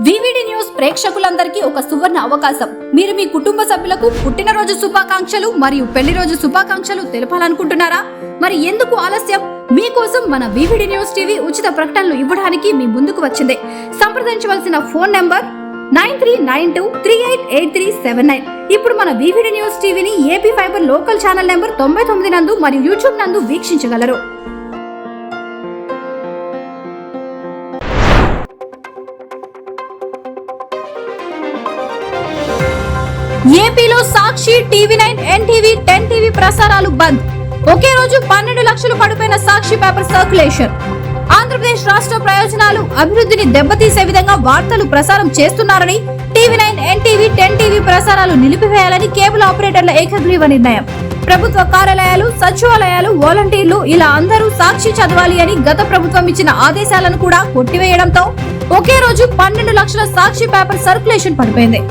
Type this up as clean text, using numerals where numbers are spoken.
VVD news ప్రేక్షకులందరికీ ఒక సువర్ణ అవకాశం. మీరు మీ కుటుంబ సభ్యులకు పుట్టినరోజు శుభాకాంక్షలు మరియు పెళ్లి రోజు శుభాకాంక్షలు తెలపాలనుకుంటున్నారా? మరి ఎందుకు ఆలస్యం? మీకోసం మన వివిడి న్యూస్ టీవీ ఉచిత ప్రకటనలు ఇవ్వడానికి మీ ముందుకు వచ్చింది. సంప్రదించవలసిన ఫోన్ నంబర్ 9392388379. ఇప్పుడు మన వివిడి న్యూస్ టీవీని AP fibre local channel number 99 నందు మరియు యూట్యూబ్ నందు వీక్షించగలరు. ఏపీలో సాక్షి, టీవీ9, ఎన్టీవీ, 10 టీవీ ప్రసారాలు బంద్. ఒకే రోజు 12 లక్షలు పడిపోయిన సాక్షి పేపర్ సర్క్యులేషన్. ఆంధ్రప్రదేశ్ రాష్ట్ర ప్రయోజనాలు, అభివృద్ధిని దెబ్బతీసే విధంగా వార్తలు ప్రసారం చేస్తున్నారని టీవీ9, ఎన్టీవీ, 10 టీవీ ప్రసారాలు నిలిపివేయాలని కేబుల్ ఆపరేటర్ల ఏకగ్రీవ నిర్ణయం. ప్రభుత్వ కార్యాలయాలు, సచివాలయాలు, వాలంటీర్లు ఇలా అందరూ సాక్షి చదవాలి అని గత ప్రభుత్వం ఇచ్చిన ఆదేశాలను కూడా కొట్టివేయడంతో ఒకే రోజు 12 లక్షల సాక్షి పేపర్ సర్క్యులేషన్ పడిపోయింది.